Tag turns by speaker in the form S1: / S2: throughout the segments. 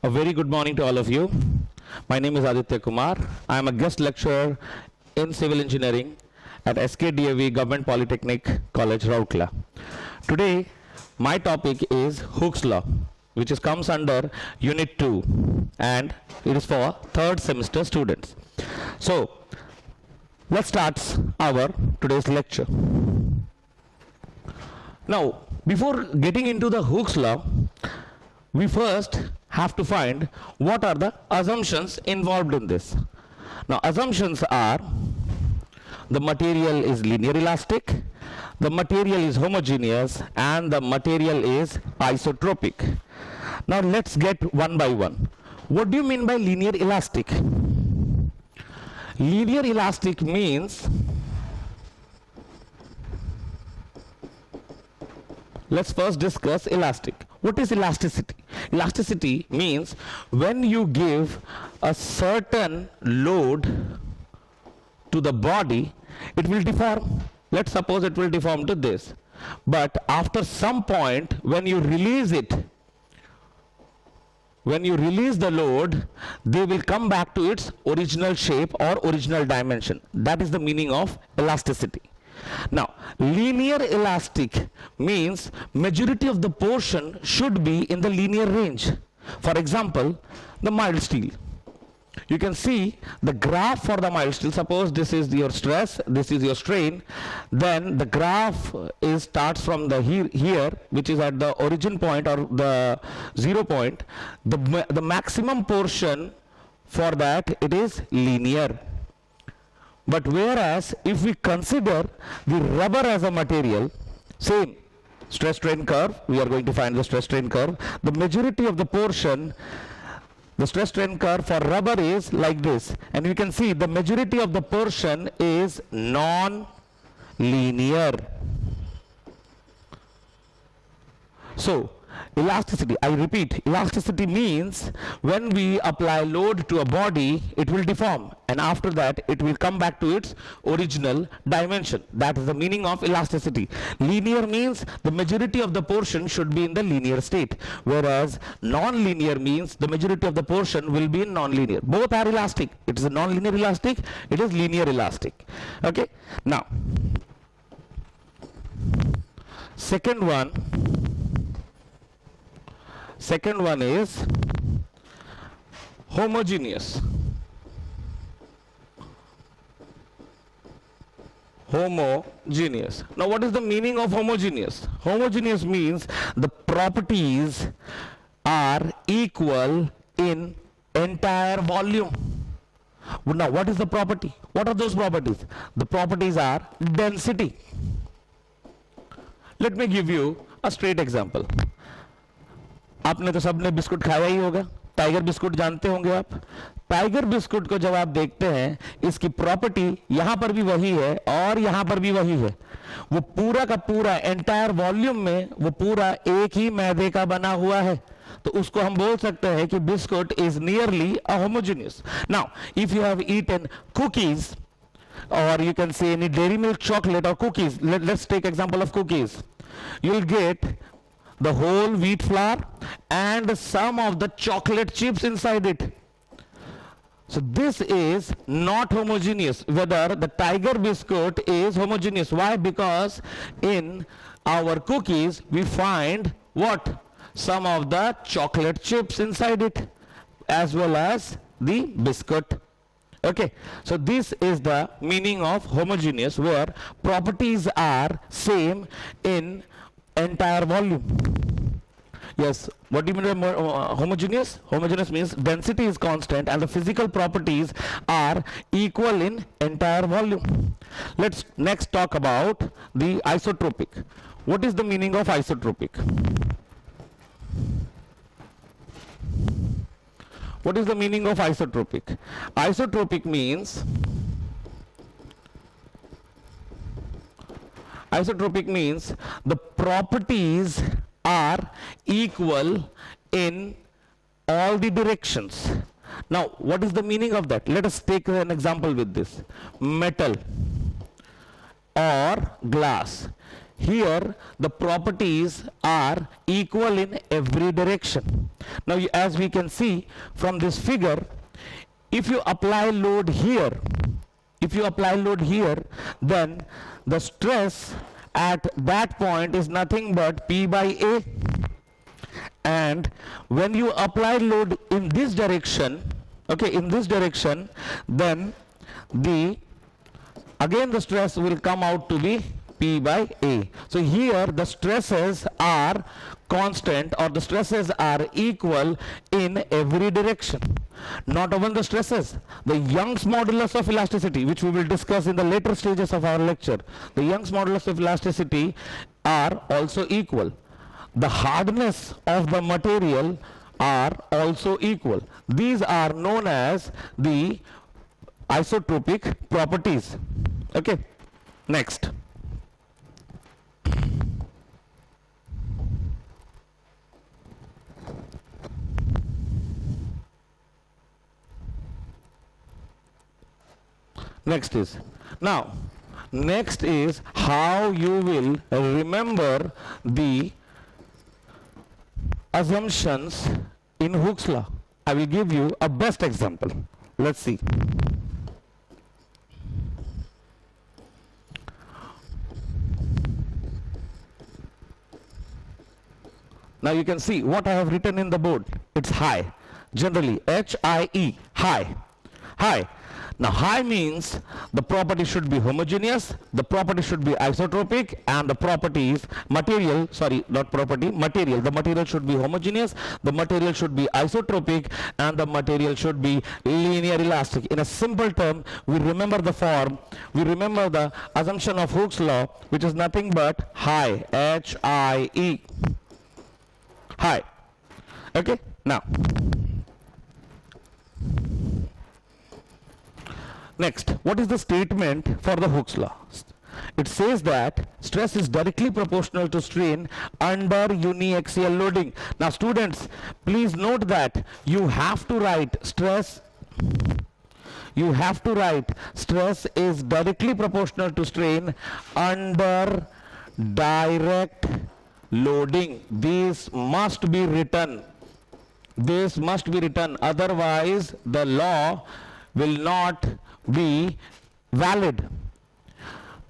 S1: A very good morning to all of you. My name is Aditya Kumar. I am a guest lecturer in civil engineering at SKDAV Government Polytechnic College, ROURKELA. Today, my topic is Hooke's Law, which comes under Unit 2, and it is for third semester students. So, let's start our today's lecture. Now, before getting into the Hooke's Law, we first have to find what are the assumptions involved in this. Now, assumptions are the material is linear elastic, the material is homogeneous, and the material is isotropic. Now, let's get one by one. What do you mean by linear elastic? Linear elastic means, let's first discuss elastic. What is elasticity? Elasticity means when you give a certain load to the body, it will deform. Let's suppose it will deform to this. But after some point, when you release it, when you release the load, they will come back to its original shape or original dimension. That is the meaning of elasticity. Now, linear elastic means majority of the portion should be in the linear range. For example, the mild steel. You can see the graph for the mild steel. Suppose this is your stress, this is your strain. Then the graph starts from the here, which is at the origin point or the 0 point. The maximum portion for that, it is linear. But whereas if we consider the rubber as a material, same stress strain curve, we are going to find the stress strain curve. The majority of the portion, the stress strain curve for rubber is like this. And you can see the majority of the portion is non-linear. So, elasticity, I repeat, elasticity means when we apply load to a body, it will deform, and after that it will come back to its original dimension. That is the meaning of elasticity. Linear means the majority of the portion should be in the linear state, whereas non-linear means the majority of the portion will be in non-linear. Both are elastic. It is a non-linear elastic, it is linear elastic. Okay, now second one is homogeneous. Homogeneous. Now, what is the meaning of homogeneous? Homogeneous means the properties are equal in entire volume. Now, what is the property? What are those properties? The properties are density. Let me give you a straight example. आपने तो सबने biscuit खाया ही होगा, tiger biscuit जानते होंगे आप। Tiger biscuit को जब आप देखते हैं, इसकी प्रॉपर्टी यहां पर भी वही है और यहां पर भी वही है। वो पूरा का पूरा एंटायर वॉल्यूम में वो पूरा एक ही मैदे का बना हुआ है, तो उसको हम बोल सकते हैं कि biscuit is nearly a homogeneous. Now if you have eaten cookies or you can say any dairy milk chocolate or cookies, let's take example of cookies, you'll get the whole wheat flour and some of the chocolate chips inside it. So this is not homogeneous. Whether the tiger biscuit is homogeneous. Why? Because in our cookies we find what? Some of the chocolate chips inside it as well as the biscuit. Okay, so this is the meaning of homogeneous, where properties are same in entire volume. Yes, what do you mean by homogeneous? Homogeneous means density is constant and the physical properties are equal in entire volume. Let's next talk about the isotropic. What is the meaning of isotropic? What is the meaning of isotropic? Isotropic means the properties are equal in all the directions. Now, what is the meaning of that? Let us take an example with this. Metal or glass. here the properties are equal in every direction. Now as we can see from this figure, if you apply load here, then the stress at that point is nothing but P by A. And when you apply load in this direction, okay, in this direction, then again the stress will come out to be P by A. So here the stresses are constant, or the stresses are equal in every direction. Not even the stresses, the Young's modulus of elasticity, which we will discuss in the later stages of our lecture, the Young's modulus of elasticity are also equal. The hardness of the material are also equal. These are known as the isotropic properties. Okay, next. Next is how you will remember the assumptions in Hooke's law. I will give you a best example. Let's see. Now you can see what I have written in the board. It's high. Generally, H-I-E, high. High. Now high means the property should be homogeneous, the property should be isotropic, and the properties, material, sorry, not property, material. The material should be homogeneous, the material should be isotropic, and the material should be linear elastic. In a simple term, we remember the form, we remember the assumption of Hooke's law, which is nothing but high, H-I-E. High. Okay, now. Next, what is the statement for the Hooke's law? It says that stress is directly proportional to strain under uniaxial loading. Now students, please note that you have to write stress is directly proportional to strain under direct loading. This must be written. Otherwise the law will not be valid.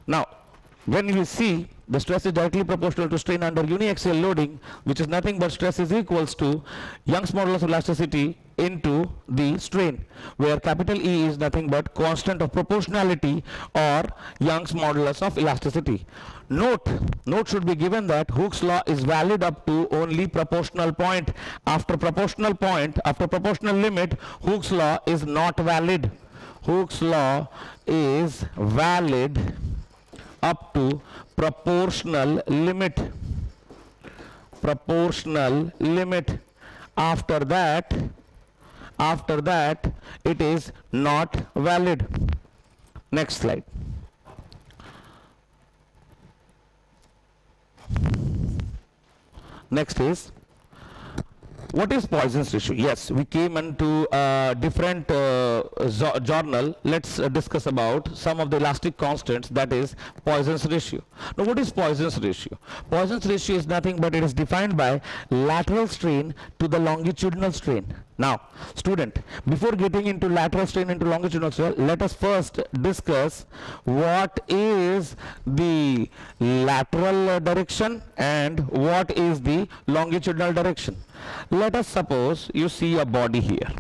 S1: Now when you see the stress is directly proportional to strain under uniaxial loading, which is nothing but stress is equals to Young's modulus of elasticity into the strain, where capital E is nothing but constant of proportionality or Young's modulus of elasticity. Note should be given that Hooke's law is valid up to only proportional point. After proportional limit, Hooke's law is not valid. Hooke's law is valid up to proportional limit. After that it is not valid. Next slide. Next is, what is Poisson's ratio? Yes, we came into a different journal. Let's discuss about some of the elastic constants, that is Poisson's ratio. Now what is Poisson's ratio? Poisson's ratio is nothing but it is defined by lateral strain to the longitudinal strain. Now student, before getting into lateral strain into longitudinal strain, let us first discuss what is the lateral direction and what is the longitudinal direction. Let us suppose you see a body here.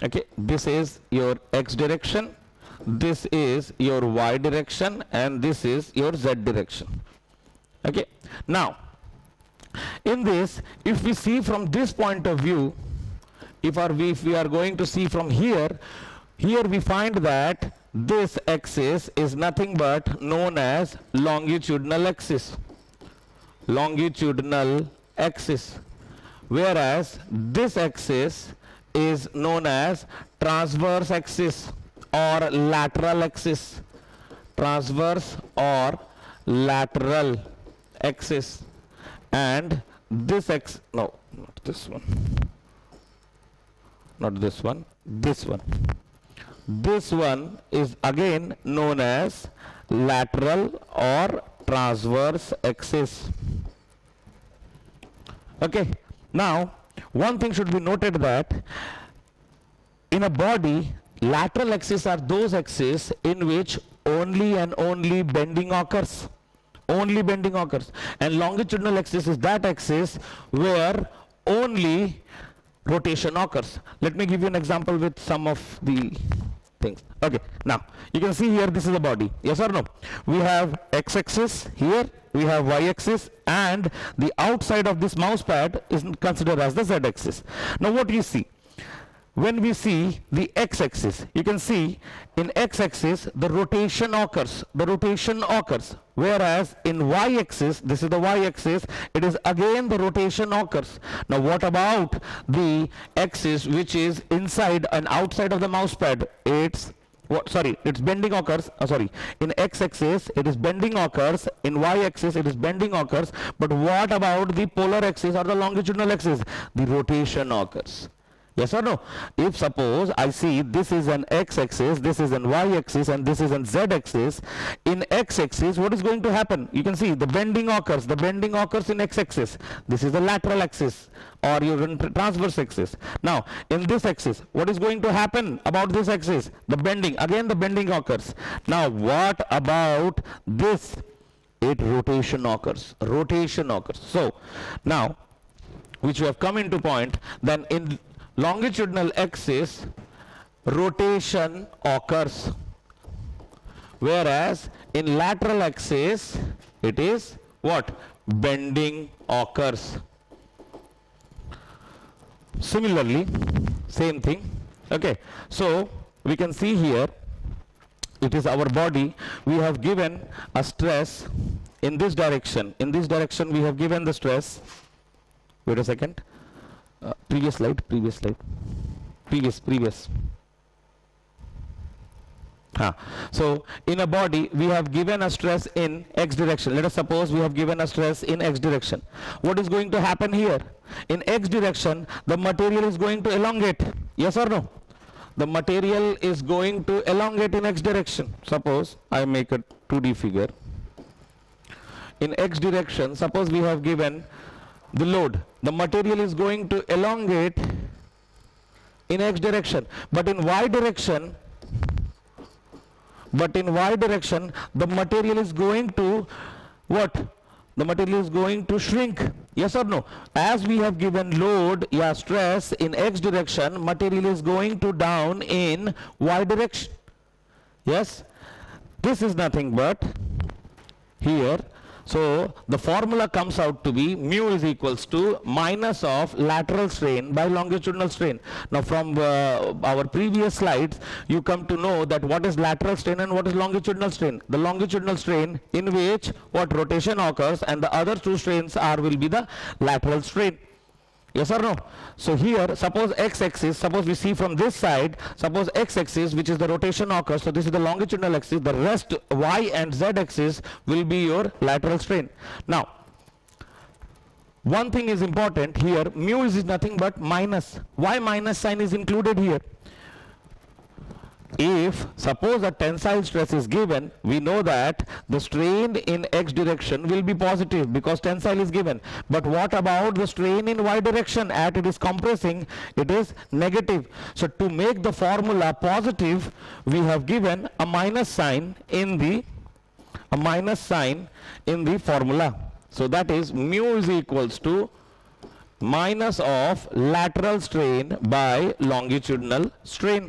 S1: Okay, this is your x direction, this is your y direction, and this is your z direction. Okay, now in this, if we see from this point of view, if we are going to see from here we find that this axis is nothing but known as longitudinal axis, whereas this axis is known as transverse axis or lateral axis, and this this one, This one is again known as lateral or transverse axis. Okay, now one thing should be noted that in a body, lateral axes are those axes in which only and only bending occurs. Only bending occurs. And longitudinal axis is that axis where only rotation occurs. Let me give you an example with some of the things. Okay, now you can see here this is a body. Yes or no? We have x-axis here, we have y-axis, and the outside of this mouse pad is considered as the z-axis. Now what do you see? When we see the x-axis, you can see in x-axis the rotation occurs, whereas in y-axis, this is the y-axis, it is again the rotation occurs. Now what about the axis which is inside and outside of the mouse pad? It's bending occurs, in x-axis it is bending occurs, in y-axis it is bending occurs, but what about the polar axis or the longitudinal axis? The rotation occurs. Yes or no? If suppose I see this is an x-axis, this is an y-axis, and this is an z-axis, in x-axis what is going to happen? You can see the bending occurs in x-axis. This is the lateral axis or your transverse axis. Now in this axis, what is going to happen about this axis? The bending, again the bending occurs. Now what about this? Rotation occurs. So now, which we have come into point, then in longitudinal axis rotation occurs, whereas in lateral axis it is what? Bending occurs. Similarly, same thing. Okay, so we can see here it is our body. We have given a stress in this direction. In this direction we have given the stress. Wait a second. Previous slide. So in a body we have given a stress in x direction. Let us suppose we have given a stress in x direction. What is going to happen here? In x direction the material is going to elongate. Yes or no? The material is going to elongate in x direction. Suppose I make a 2D figure. In x direction, suppose we have given the load. The material is going to elongate in x direction, but in y direction the material is going to what? The material is going to shrink. Yes or no? As we have given load, stress in x direction, material is going to down in y direction. Yes, this is nothing but here. So the formula comes out to be mu is equals to minus of lateral strain by longitudinal strain. Now from our previous slides you come to know that what is lateral strain and what is longitudinal strain. The longitudinal strain in which what? Rotation occurs, and the other two strains will be the lateral strain. Yes or no? So here suppose x-axis, suppose we see from this side, suppose x-axis which is the rotation occurs, so this is the longitudinal axis, the rest y and z axis will be your lateral strain. Now one thing is important here, mu is nothing but minus. Why minus sign is included here? If suppose a tensile stress is given, we know that the strain in x direction will be positive because tensile is given. But what about the strain in y direction? At it is compressing, it is negative. So to make the formula positive, we have given a minus sign in the formula. So that is mu is equals to minus of lateral strain by longitudinal strain.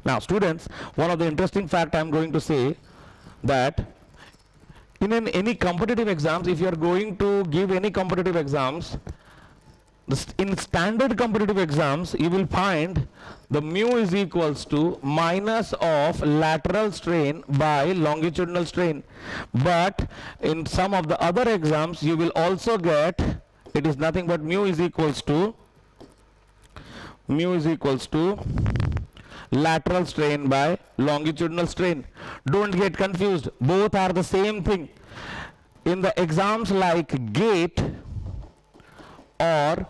S1: Now students, one of the interesting fact I am going to say that in any competitive exams, if you are going to give any competitive exams, in standard competitive exams you will find the mu is equals to minus of lateral strain by longitudinal strain. But in some of the other exams you will also get it is nothing but mu is equals to lateral strain by longitudinal strain. Don't get confused, both are the same thing. In the exams like GATE or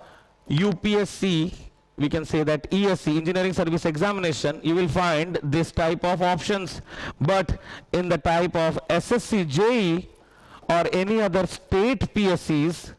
S1: UPSC we can say that ESC, Engineering Service Examination, you will find this type of options. But in the type of SSC, JE or any other state PSCs,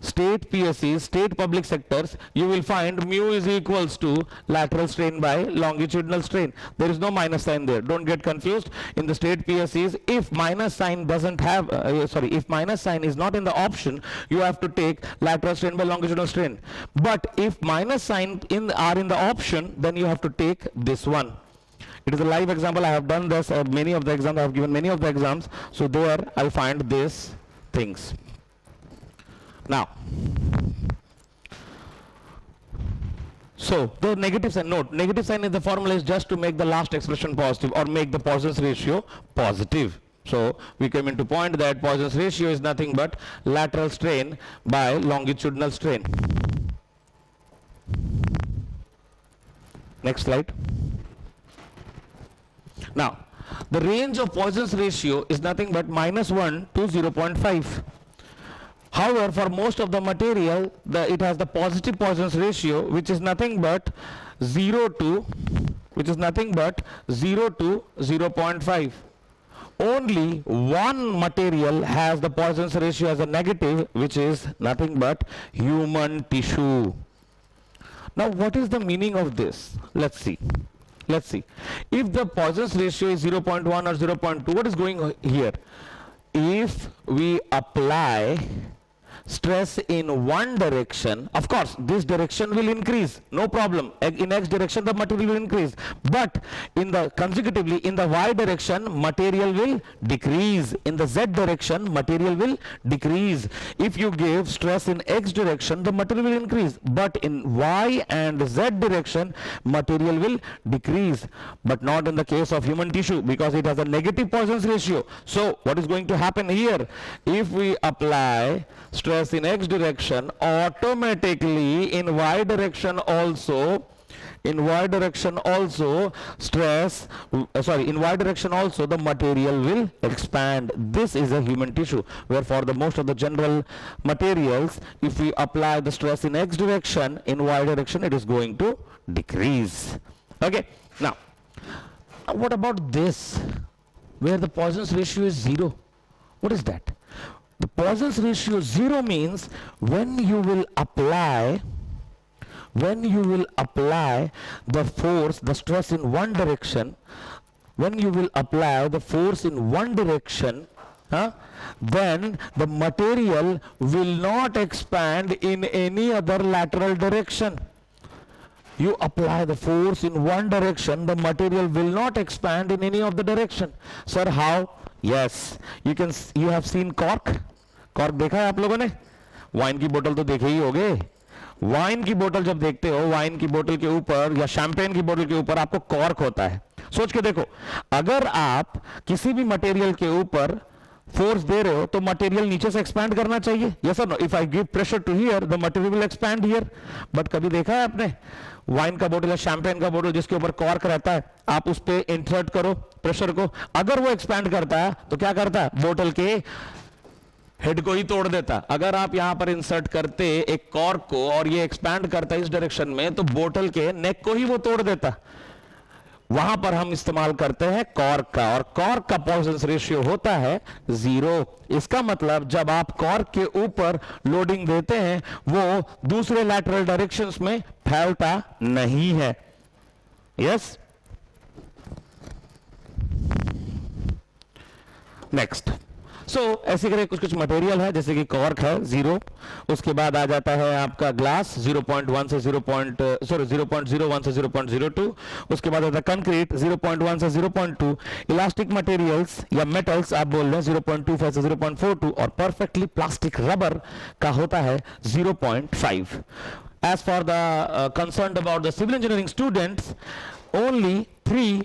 S1: state public sectors, you will find mu is equals to lateral strain by longitudinal strain. There is no minus sign there. Don't get confused. In the state PSCs, if minus sign doesn't have, if minus sign is not in the option, you have to take lateral strain by longitudinal strain. But if minus sign are in the option, then you have to take this one. It is a live example. I have done this many of the exams. I have given many of the exams. So there I find these things. Now, so the negative sign, note, negative sign in the formula is just to make the last expression positive or make the Poisson's ratio positive. So we came into point that Poisson's ratio is nothing but lateral strain by longitudinal strain. Next slide. Now, the range of Poisson's ratio is nothing but -1 to 0.5. However, for most of the material, it has the positive Poisson's ratio, which is nothing but 0 to 0.5. Only one material has the Poisson's ratio as a negative, which is nothing but human tissue. Now, what is the meaning of this? Let's see. If the Poisson's ratio is 0.1 or 0.2, what is going here? If we apply stress in one direction, of course this direction will increase, no problem. In X direction the material will increase, but consecutively in the Y direction material will decrease, in the Z direction material will decrease. If you give stress in X direction, the material will increase, but in Y and Z direction material will decrease, but not in the case of human tissue, because it has a negative Poisson's ratio. So what is going to happen here? If we apply stress in X direction, automatically in Y direction also the material will expand. This is a human tissue, where for the most of the general materials, if we apply the stress in X direction, in Y direction it is going to decrease. Okay, now what about this, where the Poisson's ratio is 0? What is that? The Poisson's ratio 0 means when you will apply the force, the stress in one direction, then the material will not expand in any other lateral direction. You apply the force in one direction, the material will not expand in any of the direction. Sir, how? Yes, you have seen cork देखा है आप लोगों ने? Wine की बोतल तो देखे ही होगे. वाइन की बोतल जब देखते हो, वाइन की बोतल के ऊपर या शैंपेन की बोतल के ऊपर आपको कॉर्क होता है. सोच के देखो, अगर आप किसी भी मटेरियल के ऊपर फोर्स दे रहे हो तो मटेरियल नीचे से एक्सपैंड करना चाहिए. यस और no? If I give pressure to here, the material will expand here. But कभी देखा है आपने वाइन का बोतल या शैंपेन का बोतल जिसके ऊपर कॉर्क रहता है, आप उस पे इंसर्ट करो प्रेशर को, अगर वो एक्सपैंड करता है तो क्या करता है? बोतल के हेड को ही तोड़ देता. अगर आप यहां पर इंसर्ट करते एक कॉर्क को और ये एक्सपैंड करता है इस डायरेक्शन में, तो बोतल के नेक को ही वो तोड़ देता. वहां पर हम इस्तेमाल करते हैं कॉर्क का, और कॉर्क का पॉइजन्स रेशियो होता है 0. इसका मतलब जब आप कॉर्क के ऊपर लोडिंग देते हैं वो दूसरे लैटरल डायरेक्शंस में फैलता नहीं है. यस. नेक्स्ट. सो ऐसे करके कुछ मटेरियल है, जैसे कि कॉर्क है 0, उसके बाद आ जाता है आपका ग्लास 0.01 से 0.01 से 0.02, उसके बाद आता है कंक्रीट 0.1 से 0.2, इलास्टिक मटेरियल्स या मेटल्स आप बोल रहे हैं 0.25 से 0.42, और परफेक्टली प्लास्टिक रबर का होता है 0.5. As for the concerned about the civil engineering students, only 3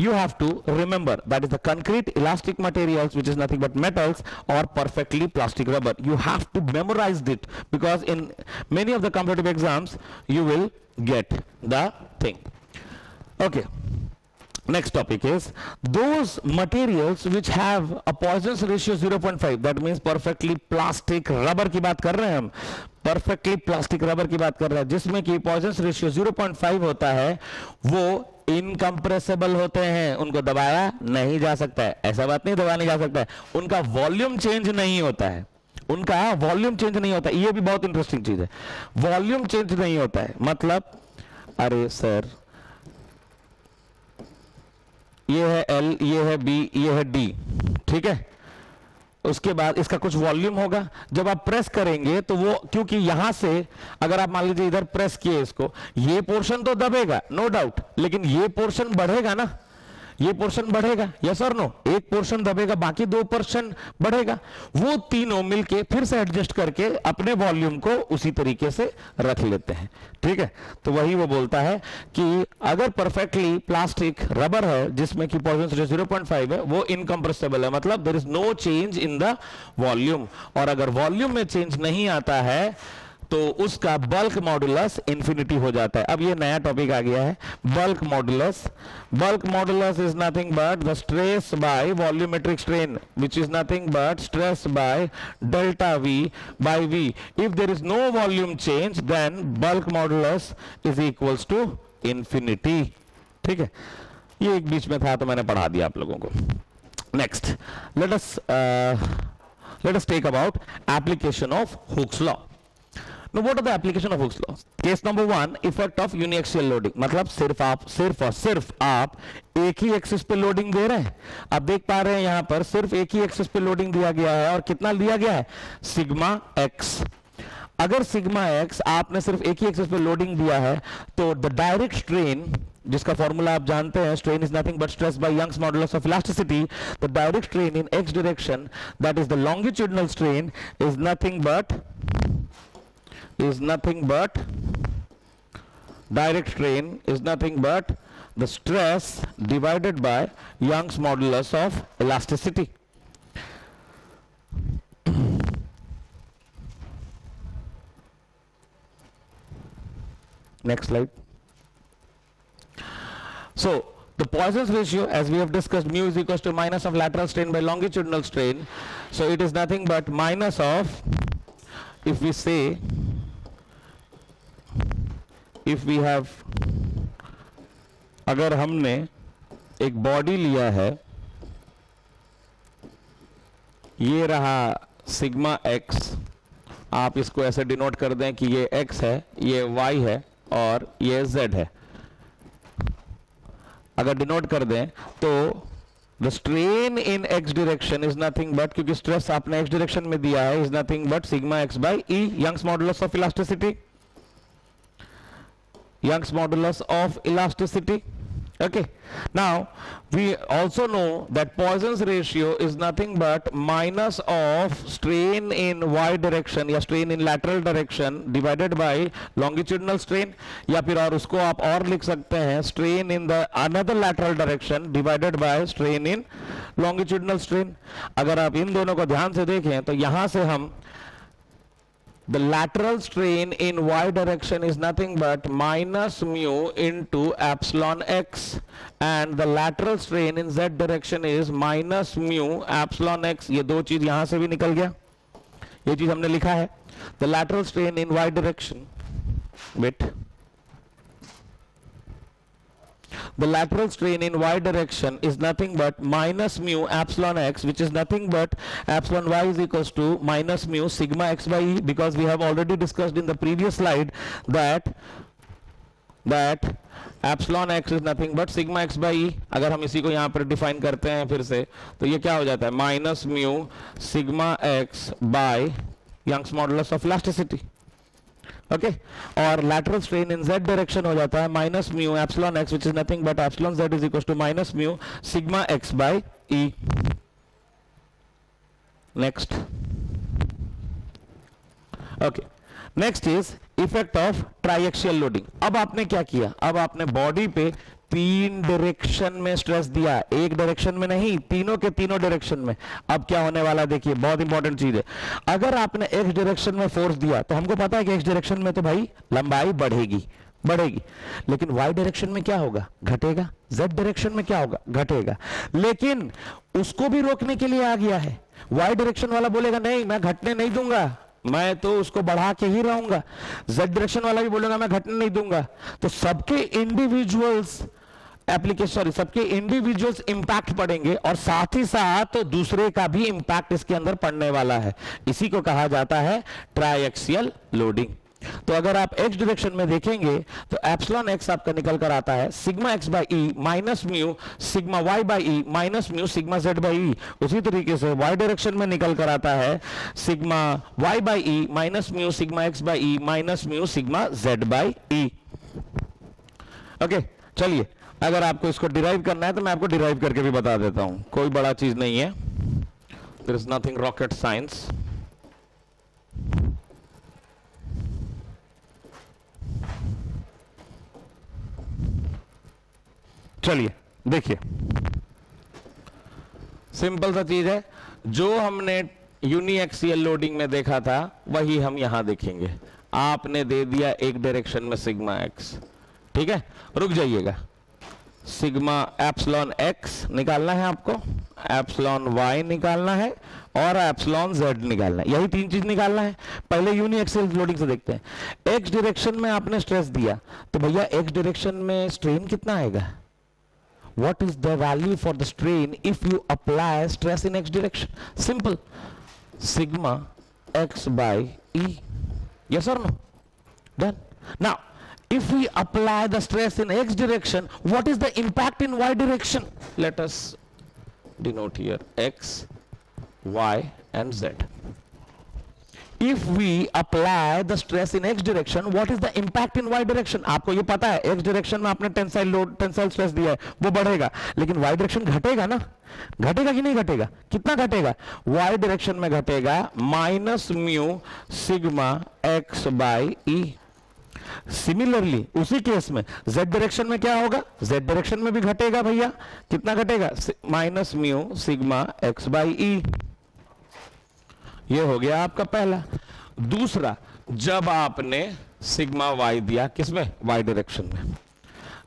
S1: you have to remember, that is the concrete, elastic materials, which is nothing but metals, or perfectly plastic rubber. You have to memorize it, because in many of the competitive exams you will get the thing. Okay, next topic is those materials which have a Poisson's ratio 0.5, that means perfectly plastic rubber की बात कर रहे हैं हम. Perfectly plastic rubber की बात कर रहा है, जिसमें कि पॉइजन रेशियो 0.5 होता है, वो इनकंप्रेसिबल होते हैं, उनको दबाया नहीं जा सकता है। ऐसा बात नहीं दबाया नहीं जा सकता है, उनका वॉल्यूम चेंज नहीं होता है, उनका वॉल्यूम चेंज नहीं होता। ये भी बहुत इंटरेस्टिंग चीज है, वॉल्यूम चेंज नहीं होता है। मतलब अरे सर, ये है L, ये है B, ये है D, ठीक है। उसके बाद इसका कुछ वॉल्यूम होगा, जब आप प्रेस करेंगे तो वो, क्योंकि यहां से अगर आप मान लीजिए इधर प्रेस किए इसको, ये पोर्शन तो दबेगा नो डाउट, लेकिन ये पोर्शन बढ़ेगा ना, ये पोर्शन बढ़ेगा, यस और नो। एक पोर्शन दबेगा, बाकी 2 पोर्शन बढ़ेगा। वो तीनों मिलके फिर से एडजस्ट करके अपने वॉल्यूम को उसी तरीके से रख लेते हैं, ठीक है। तो वही वो बोलता है कि अगर परफेक्टली प्लास्टिक रबर है जिसमें कि पॉइजन रेशियो 0.5 है, वो इनकंप्रेसिबल है, मतलब there is no change in the volume. और अगर वॉल्यूम में चेंज नहीं आता है तो उसका बल्क मॉडुलस इंफिनिटी हो जाता है। अब ये नया टॉपिक आ गया है, bulk modulus. Bulk modulus is nothing but the stress by volumetric strain which is nothing but stress by delta V by V। If there is no volume change then bulk modulus is equals to infinity, ठीक है। ये एक बीच में था तो मैंने पढ़ा दिया आप लोगों को। Next, let us take about application of Hooke's law. Now what are the application of Hooke's law? Case number 1, effect of uniaxial loading। मतलब सिर्फ और सिर्फ आप एक ही एक्सिस पे लोडिंग दे रहे हैं। आप देख पा रहे हैं यहां पर सिर्फ एक ही एक्सिस पे लोडिंग दिया गया है, और कितना दिया गया है, सिग्मा एक्स। अगर सिग्मा एक्स आपने सिर्फ एक ही एक्सिस पे लोडिंग दिया है, तो द डायरेक्ट स्ट्रेन, जिसका फॉर्मूला आप जानते हैं, strain is nothing but stress by Young's modulus of elasticity. The direct strain in x direction, that is the longitudinal strain, is nothing but direct strain is nothing but the stress divided by Young's modulus of elasticity. Next slide. So the Poisson's ratio, as we have discussed, mu is equals to minus of lateral strain by longitudinal strain. So it is nothing but minus of, if we say, if we have, अगर हमने एक body लिया है, ये रहा sigma x, आप इसको ऐसे डिनोट कर दें कि ये x है, ये y है और ये z है। अगर डिनोट कर दें तो the strain in x direction is nothing but, क्योंकि स्ट्रेस आपने x डायरेक्शन में दिया है, इज नथिंग बट sigma x by E, Young's modulus of elasticity, Young's modulus of elasticity. Okay, now we also know that Poisson's ratio is nothing but minus of strain in y direction या strain in lateral direction divided by longitudinal strain, या फिर और उसको आप और लिख सकते हैं strain in the another lateral direction divided by strain in longitudinal strain। अगर आप इन दोनों को ध्यान से देखें तो यहां से हम the lateral strain in y direction is nothing but minus mu into epsilon x, and the lateral strain in z direction is minus mu epsilon x। ये दो चीज यहां से भी निकल गया, ये चीज हमने लिखा है। the lateral strain in y direction, wait, the lateral strain in y direction is nothing but minus mu epsilon x, which is nothing but epsilon y is equals to minus mu sigma x by E, because we have already discussed in the previous slide that epsilon x is nothing but sigma x by E। अगर हम इसी को यहाँ पर define करते हैं फिर से, तो ये क्या हो जाता है, minus mu sigma x by Young's modulus of elasticity. Okay, और lateral strain in z direction हो जाता है minus mu epsilon x, which is nothing but epsilon z is equal to minus mu sigma x by E। Next, okay, next is effect of triaxial loading. अब आपने क्या किया, अब आपने body पे 3 डायरेक्शन में स्ट्रेस दिया, एक डायरेक्शन में नहीं, तीनों के तीनों डायरेक्शन में। अब क्या होने वाला देखिए, बहुत इंपॉर्टेंट चीज है। अगर आपने एक्स डायरेक्शन में फोर्स दिया तो हमको पता है कि एक्स डायरेक्शन में तो भाई लंबाई बढ़ेगी, लेकिन वाई डायरेक्शन में क्या होगा, घटेगा। जेड डायरेक्शन में क्या होगा, घटेगा। लेकिन उसको भी रोकने के लिए आ गया है, वाई डायरेक्शन वाला बोलेगा नहीं, मैं घटने नहीं दूंगा, मैं तो उसको बढ़ा के ही रहूंगा, जेड डायरेक्शन वाला भी बोलूंगा मैं घटने नहीं दूंगा। तो सबके इंडिविजुअल्स एप्लीकेशन, सॉरी, सबके इंडिविजुअल्स इंपैक्ट पड़ेंगे और साथ ही साथ दूसरे का भी इंपैक्ट इसके अंदर पड़ने वाला है। इसी को कहा जाता है ट्राइएक्सियल लोडिंग। तो अगर आप एक्स डायरेक्शन में देखेंगे तो एप्सिलॉन एक्स आपका निकल कर आता है sigma x by E minus mu sigma Y by E minus mu sigma Z by E. उसी तरीके से वाई डायरेक्शन में निकल कर आता है sigma Y by E minus mu sigma x by E minus mu sigma Z by E. Okay, चलिए, अगर आपको इसको डिराइव करना है तो मैं आपको डिराइव करके भी बता देता हूं, कोई बड़ा चीज नहीं है, there is nothing rocket science. चलिए देखिए, सिंपल सा चीज है, जो हमने यूनिएक्सियल लोडिंग में देखा था वही हम यहां देखेंगे। आपने दे दिया एक डायरेक्शन में सिग्मा एक्स, ठीक है, रुक जाइएगा, सिग्मा एप्सिलॉन एक्स निकालना है आपको, एप्सिलॉन वाई निकालना है और एप्सिलॉन जेड निकालना है, यही तीन चीज निकालना है। पहले यूनिएक्सियल लोडिंग से देखते हैं। एक्स डायरेक्शन में आपने स्ट्रेस दिया तो भैया एक्स डायरेक्शन में स्ट्रेन कितना आएगा? What is the value for the strain if you apply stress in x direction? Simple, sigma x by E. Yes or no? Done. Now, if we apply the stress in x direction, what is the impact in y direction? Let us denote here x, y and z. If we apply the stress in x direction, what is the impact in y direction? आपको ये पता है x direction में आपने tensile load, tensile stress दिया है, वो बढ़ेगा, लेकिन y डायरेक्शन घटेगा ना, घटेगा कि नहीं घटेगा? कितना घटेगा? y डायरेक्शन में घटेगा minus mu sigma x by E. Similarly उसी केस में z डायरेक्शन में क्या होगा? z डायरेक्शन में भी घटेगा भैया, कितना घटेगा? Minus mu sigma x by E. ये हो गया आपका पहला। दूसरा, जब आपने सिग्मा वाई दिया किसमें? वाई डायरेक्शन में।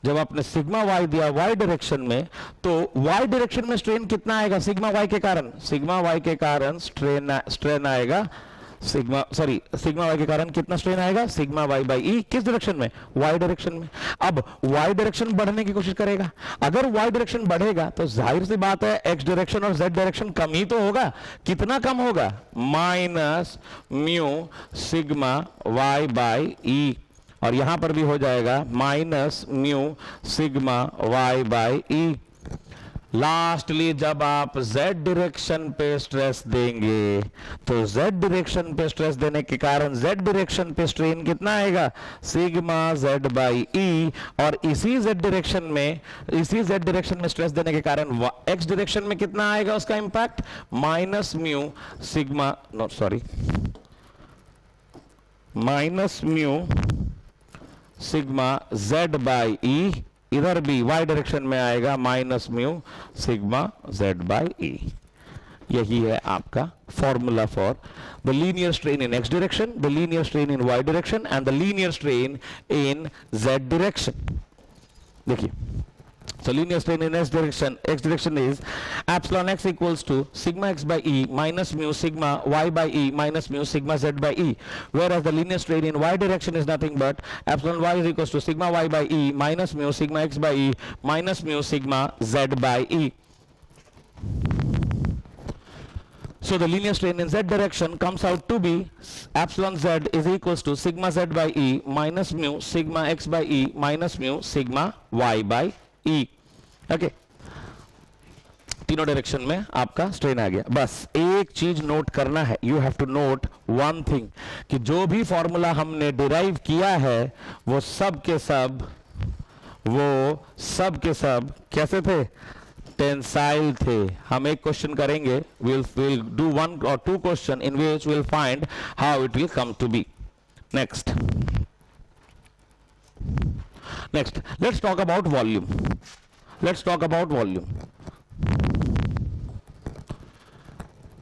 S1: जब आपने सिग्मा वाई दिया वाई डायरेक्शन में, तो वाई डायरेक्शन में स्ट्रेन कितना आएगा? सिग्मा वाई के कारण, सिग्मा वाई के कारण स्ट्रेन आएगा, सिग्मा वाई के कारण कितना स्ट्रेन आएगा? सिग्मा वाई बाई ई। किस डायरेक्शन में? वाई डायरेक्शन में। अब वाई डायरेक्शन बढ़ने की कोशिश करेगा, अगर वाई डायरेक्शन बढ़ेगा तो जाहिर सी बात है एक्स डायरेक्शन और जेड डायरेक्शन कम ही तो होगा। कितना कम होगा? Minus mu sigma Y by E, और यहां पर भी हो जाएगा minus mu sigma Y by E. Lastly जब आप z डायरेक्शन पे स्ट्रेस देंगे तो z डायरेक्शन पे स्ट्रेस देने के कारण z डायरेक्शन पे स्ट्रेन कितना आएगा? सिग्मा z बाई ई, और इसी z डायरेक्शन में स्ट्रेस देने के कारण x डायरेक्शन में कितना आएगा उसका impact? Minus mu sigma, not sorry, minus mu sigma z by E. इधर भी y डायरेक्शन में आएगा minus mu sigma z by E. यही है आपका formula for the linear strain in x direction, the linear strain in y direction and the linear strain in z direction. देखिए, so linear strain in x direction is epsilon x equals to sigma x by e minus mu sigma y by e minus mu sigma z by e, whereas the linear strain in y direction is nothing but epsilon y is equals to sigma y by e minus mu sigma x by e minus mu sigma z by e. So the linear strain in z direction comes out to be epsilon z is equals to sigma z by e minus mu sigma x by e minus mu sigma y by E. Okay, तीनों direction में आपका strain आ गया। बस एक चीज note करना है, you have to note one thing, कि जो भी फॉर्मूला हमने डिराइव किया है वो सब के सब कैसे थे? टेंसाइल थे। हम एक क्वेश्चन करेंगे, we'll do one or two question in which we'll find how it will come to be. Next, let's talk about volume.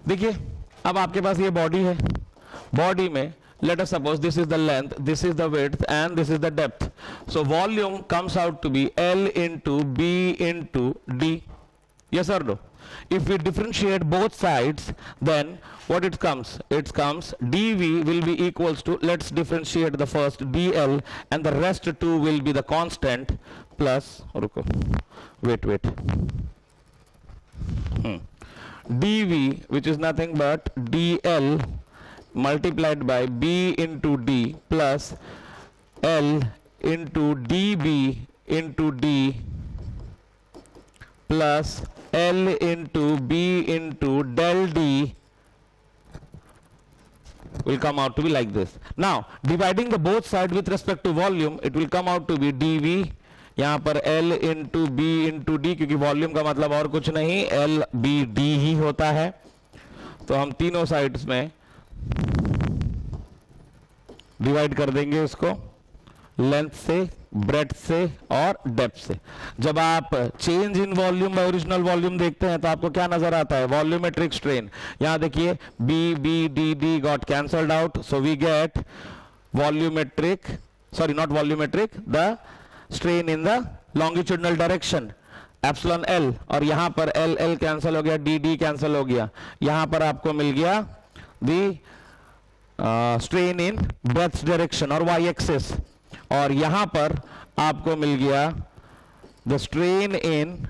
S1: देखिए, अब आपके पास ये बॉडी है, बॉडी में let us suppose this is the length, this is the width and this is the depth. So volume comes out to be L into B into D. Yes or no? If we differentiate both sides, then what it comes? It comes dv will be equals to, let's differentiate the first dl, and the rest two will be the constant plus, wait, dv, which is nothing but dl multiplied by b into d plus l into db into d plus L into B into del D will come out to be like this. Now dividing the both side with respect to volume, it will come out to be dV, यहाँ पर L into B into D, क्योंकि volume का मतलब और कुछ नहीं L B D ही होता है, तो हम तीनों साइड्स में डिवाइड कर देंगे इसको लेंथ से, ब्रेड्थ से और डेप्थ से. जब आप change in volume by original volume देखते हैं तो आपको क्या नजर आता है? Volumetric strain. यहां देखिए B B D D got cancelled out, so we get volumetric, sorry not volumetric, the strain in the longitudinal direction epsilon L, और यहां पर एल एल कैंसिल हो गया, डी डी कैंसिल हो गया, यहां पर आपको मिल गया the strain in breadth direction और वाई एक्सिस, और यहां पर आपको मिल गया the strain in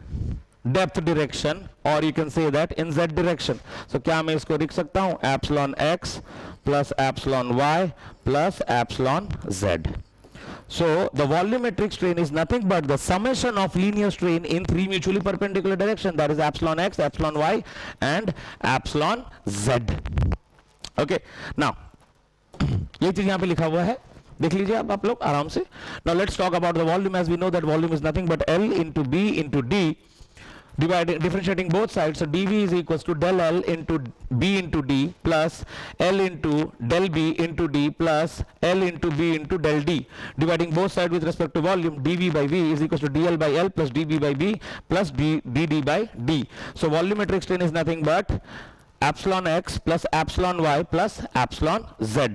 S1: depth direction, और you can say that in z direction. So क्या मैं इसको लिख सकता हूं? Epsilon x plus epsilon y plus epsilon z. So the volumetric strain is nothing but the summation of linear strain in three mutually perpendicular directions, that is epsilon x, epsilon y and epsilon z. Okay, now ये चीज यहाँ पे लिखा हुआ है, देख लीजिए आप लोग आराम से. Now let's talk about the volume. As we know that volume is nothing but L into B into D, differentiating both sides, so dV is equals to del L into B into D plus L into del B into D plus L into B into del D. Dividing both sides with respect to volume, dV by V is equals to dL by L plus dB by B plus dd by D. So volumetric strain is nothing but epsilon x plus epsilon y plus epsilon z.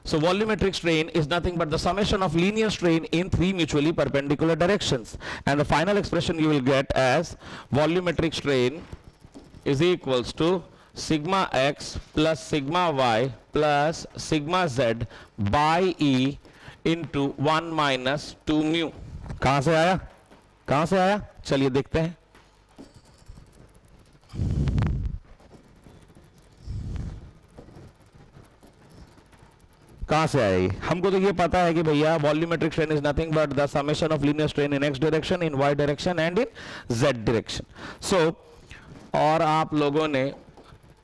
S1: So volumetric strain is nothing but the summation of linear strain in three mutually perpendicular directions, and the final expression you will get as volumetric strain is equals to sigma x plus sigma y plus sigma z by E into 1 minus 2 mu. कहां से आया? कहां से आया? चलिए देखते हैं. कहां से आई? हमको तो ये पता है कि भैया volumetric strain is nothing but the summation of linear strain in x direction, in y direction and in z direction. So और आप लोगों ने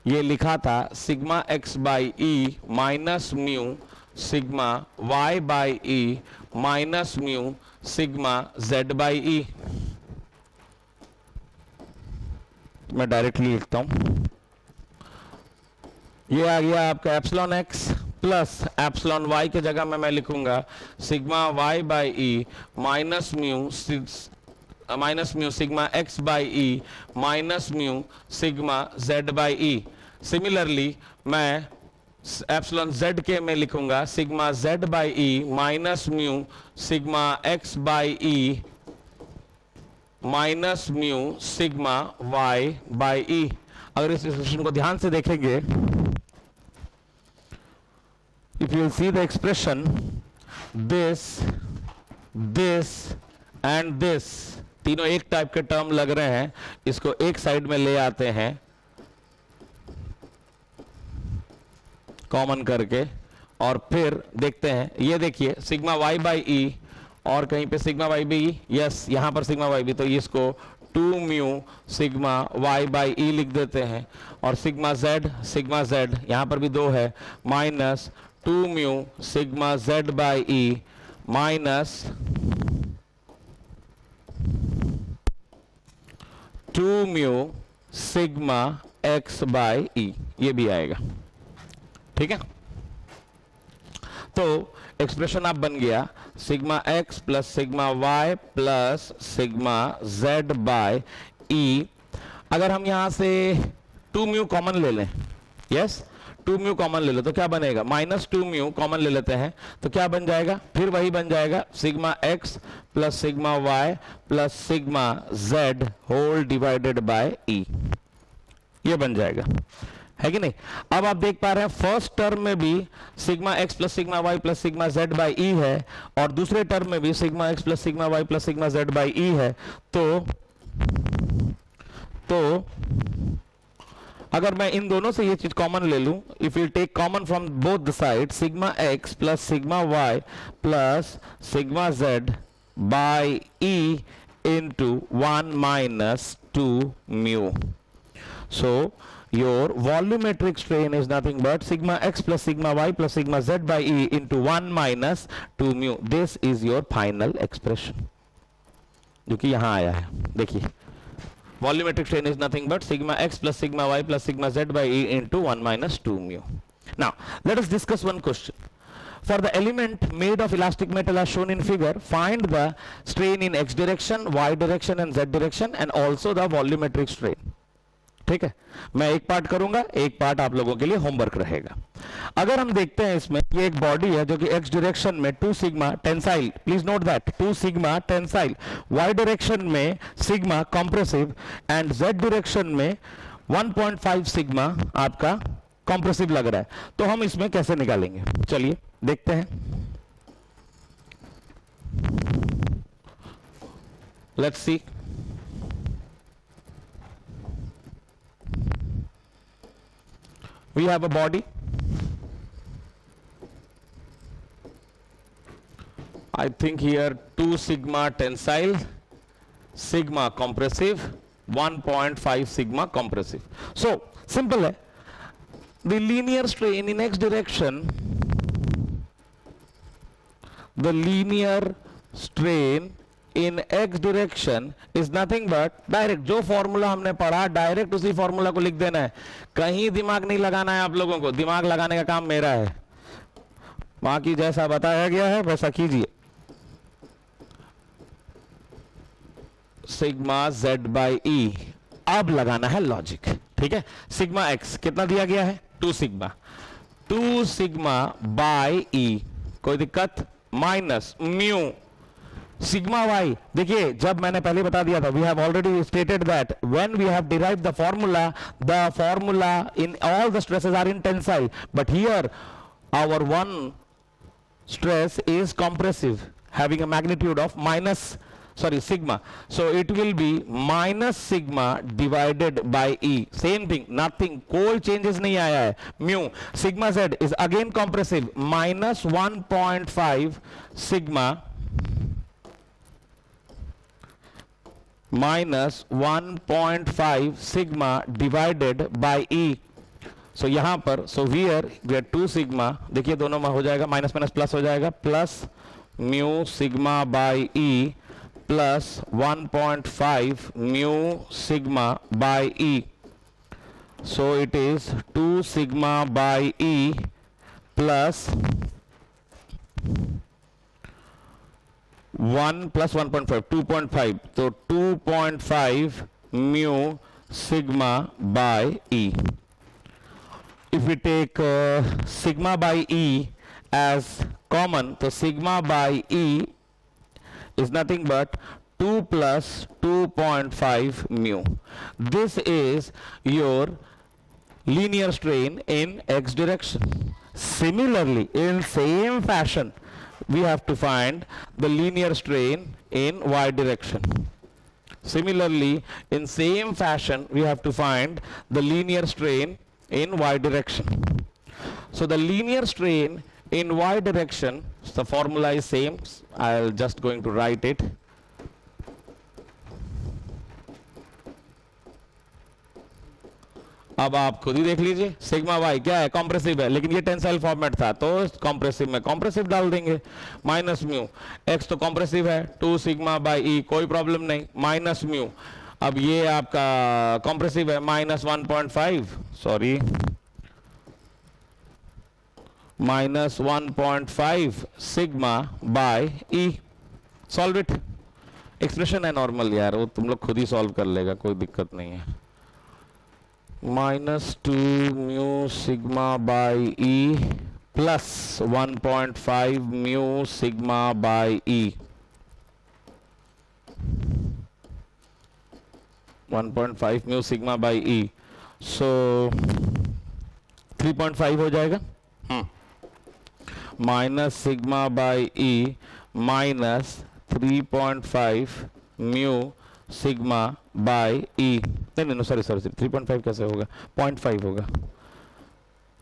S1: ये लिखा था sigma x by E minus mu sigma Y by E minus mu sigma Z by E. मैं directly लिखता हूं, ये आ गया आपका epsilon x plus epsilon y के जगह में मैं लिखूंगा sigma Y by E minus mu sigma x by E minus mu sigma Z by E. Similarly मैं एप्सिलॉन जेड के में लिखूंगा sigma Z by E minus mu sigma x by E minus mu sigma Y by E. अगर इस expression को ध्यान से देखेंगे, if you will see the expression this, this and this, तीनों एक टाइप के टर्म लग रहे हैं, इसको एक साइड में ले आते हैं कॉमन करके, और फिर देखते हैं. ये देखिए सिग्मा वाई बाई ई और कहीं पे sigma Y by E, yes यहां पर सिग्मा वाई बी, तो इसको 2 mu sigma Y by E लिख देते हैं, और सिग्मा जेड यहां पर भी 2 है minus 2 mu sigma Z by E minus 2 mu sigma x by E, ये भी आएगा. ठीक है, तो एक्सप्रेशन आप बन गया sigma x plus sigma Y plus sigma Z by E. अगर हम यहां से 2 म्यू कॉमन ले लें, यस टू म्यू कॉमन ले लो तो क्या बनेगा, माइनस टू म्यू कॉमन ले लेते हैं तो क्या बन जाएगा, फिर वही बन जाएगा sigma x plus sigma Y plus sigma z whole divided by E, ये बन जाएगा, है कि नहीं। अब आप देख पा रहे हैं फर्स्ट टर्म में भी sigma x plus sigma Y plus sigma Z by E है और दूसरे टर्म में भी sigma x plus sigma Y plus sigma Z by E है। तो अगर मैं इन दोनों से ये चीज कॉमन ले लूं, if you take common from both the side sigma x plus sigma Y plus sigma Z by E into 1 minus 2 mu, so your volumetric strain is nothing but sigma x plus sigma y plus sigma z by e into 1 minus 2 mu. This is your final expression जो कि यहां आया है। देखिए volumetric strain is nothing but sigma x plus sigma y plus sigma z by e into 1 minus 2 mu. Now let us discuss one question. For the element made of elastic metal as shown in figure, find the strain in x direction, y direction and z direction and also the volumetric strain. ठीक है, मैं एक part करूंगा, एक part आप लोगों के लिए होमवर्क रहेगा। अगर हम देखते हैं इसमें ये एक बॉडी है जो कि x डायरेक्शन में 2 sigma tensile, please note that 2 sigma tensile, y direction में sigma compressive and z direction में 1.5 सिग्मा आपका कंप्रेसिव लग रहा है। तो हम इसमें कैसे निकालेंगे, चलिए देखते हैं। Let's see. We have a body, I think here 2 sigma tensile, sigma compressive, 1.5 sigma compressive. So simple है, the linear strain in x direction, the linear strain in x direction is nothing but direct जो formula हमने पढ़ा direct उसी formula को लिख देना है, कहीं दिमाग नहीं लगाना है आप लोगों को, दिमाग लगाने का काम मेरा है, बाकी जैसा बताया गया है वैसा कीजिए। सिग्मा जेड बाई ई, अब लगाना है लॉजिक, ठीक है। सिग्मा एक्स कितना दिया गया है, 2 सिग्मा बाई ई, कोई दिक्कत, माइनस म्यू सिग्मा वाई। देखिए जब मैंने पहले बता दिया था, we have already stated that when we have derived the formula in all the stresses are in tensile, but here our one stress is compressive having a magnitude of sigma, so it will be minus sigma divided by e, same thing, nothing, कोई changes नहीं आया है। mu sigma z is again compressive, minus 1.5 sigma minus 1.5 sigma divided by e, so यहां पर so here we have 2 sigma, देखिए दोनों में हो जाएगा माइनस माइनस प्लस हो जाएगा, plus mu sigma by E plus 1.5 mu sigma by E, so it is 2 sigma by e plus 1 plus 1.5, 2.5, so 2.5 mu sigma by e. If we take sigma by e as common, so sigma by e is nothing but 2 plus 2.5 mu. This is your linear strain in x direction. Similarly, in same fashion, we have to find the linear strain in y direction. Similarly, in same fashion, we have to find the linear strain in y direction. So the linear strain in y direction, the formula is same, I'll just going to write it. अब आप खुद ही देख लीजिए, sigma Y क्या है, compressive है, लेकिन ये टेंसाइल फॉर्मेट था तो कॉम्प्रेसिव में कॉम्प्रेसिव डाल देंगे, माइनस म्यू, एक्स तो कॉम्प्रेसिव है, 2 सिग्मा बाई ई, कोई प्रॉब्लम नहीं, माइनस म्यू, अब ये आपका कॉम्प्रेसिव है, minus 1.5, sorry minus 1.5 sigma bye E, solve it. Expression है नॉर्मल यार, वो तुम लोग खुद ही सॉल्व कर लेगा, कोई दिक्कत नहीं है। -2 mu sigma by E plus 1.5 mu sigma by E. 1.5 mu sigma by E. So 3.5 हो जाएगा minus sigma by E minus 3.5 mu sigma by E, नहीं सॉरी 3.5 कैसे होगा, 0.5 होगा,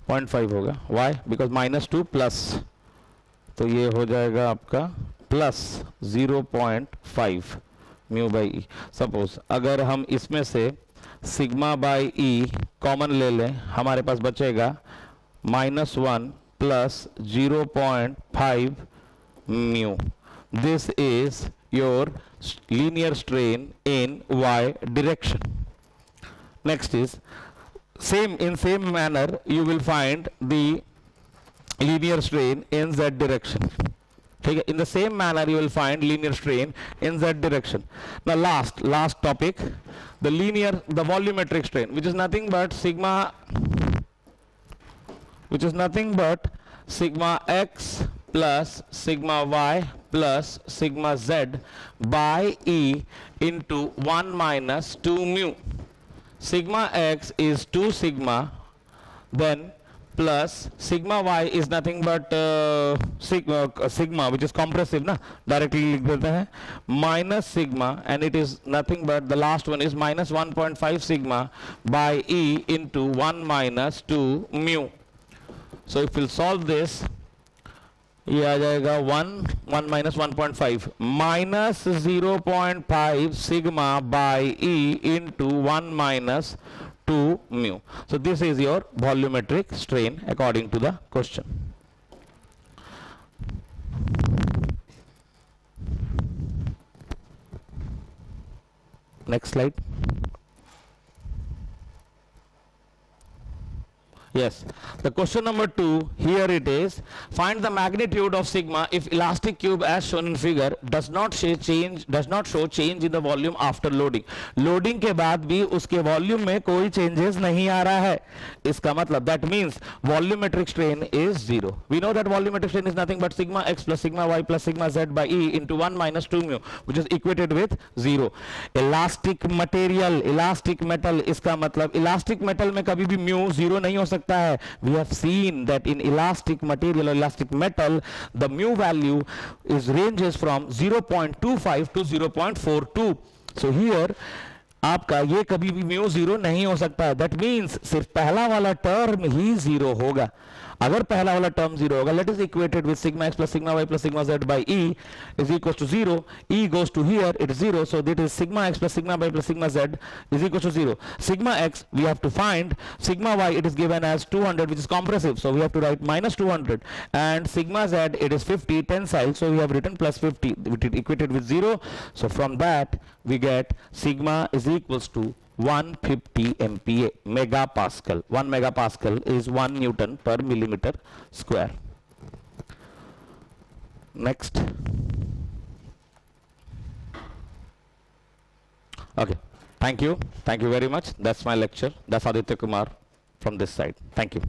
S1: 0.5 होगा. वाई? बिकॉज -2 प्लस, तो ये हो जाएगा आपका plus 0.5 mu by E. Suppose अगर हम इसमें से सिग्मा बाई ई कॉमन ले लें, हमारे पास बचेगा -1 plus 0.5 mu. This is your linear strain in y direction. Next is in same manner you will find the linear strain in z direction. Okay, in the same manner you will find linear strain in z direction. Now last topic, the volumetric strain, which is nothing but sigma x plus sigma y plus sigma z by E into 1 minus 2 mu. Sigma x is 2 sigma, then plus sigma y is nothing but sigma which is compressive ना, directly लिख देते हैं, minus sigma, and it is nothing but the last one is minus 1.5 sigma by E into 1 minus 2 mu. So if we'll solve this, ये आ जाएगा 1 minus 1.5 minus 0.5 sigma by E into 1 minus 2 mu. So this is your volumetric strain according to the question. Next slide. Yes, the question number 2, here it is, find the magnitude of sigma if elastic cube as shown in figure does not show change in the volume after loading. Loading के बाद भी उसके volume में कोई changes नहीं आ रहा है. इसका मतलब that means volumetric strain is 0. We know that volumetric strain is nothing but sigma x plus sigma y plus sigma z by E into 1 minus 2 mu, which is equated with 0. Elastic material, elastic metal, इसका मतलब elastic metal में कभी भी mu 0 नहीं हो सकता. We have seen that in elastic material or elastic metal the mu value ranges from 0.25 to 0.42. So here आपका ये कभी भी mu 0 नहीं हो सकता है. That means सिर्फ पहला वाला टर्म ही 0 होगा. अगर पहला वाला टर्म 0 होगा, let is equated with sigma x plus sigma y plus sigma z by E is equals to 0. E goes to here, it is 0. So that is sigma x plus sigma y plus sigma z is equals to 0. Sigma x we have to find, sigma y it is given as 200, which is compressive, so we have to write minus 200, and sigma z it is 50 tensile, so we have written plus 50, which is equated with 0. So from that we get sigma is equals to 150 MPa, megapascal. 1 megapascal is 1 Newton per millimeter square. Next. Okay, thank you very much. That's my lecture. That's Aditya Kumar from this side. Thank you.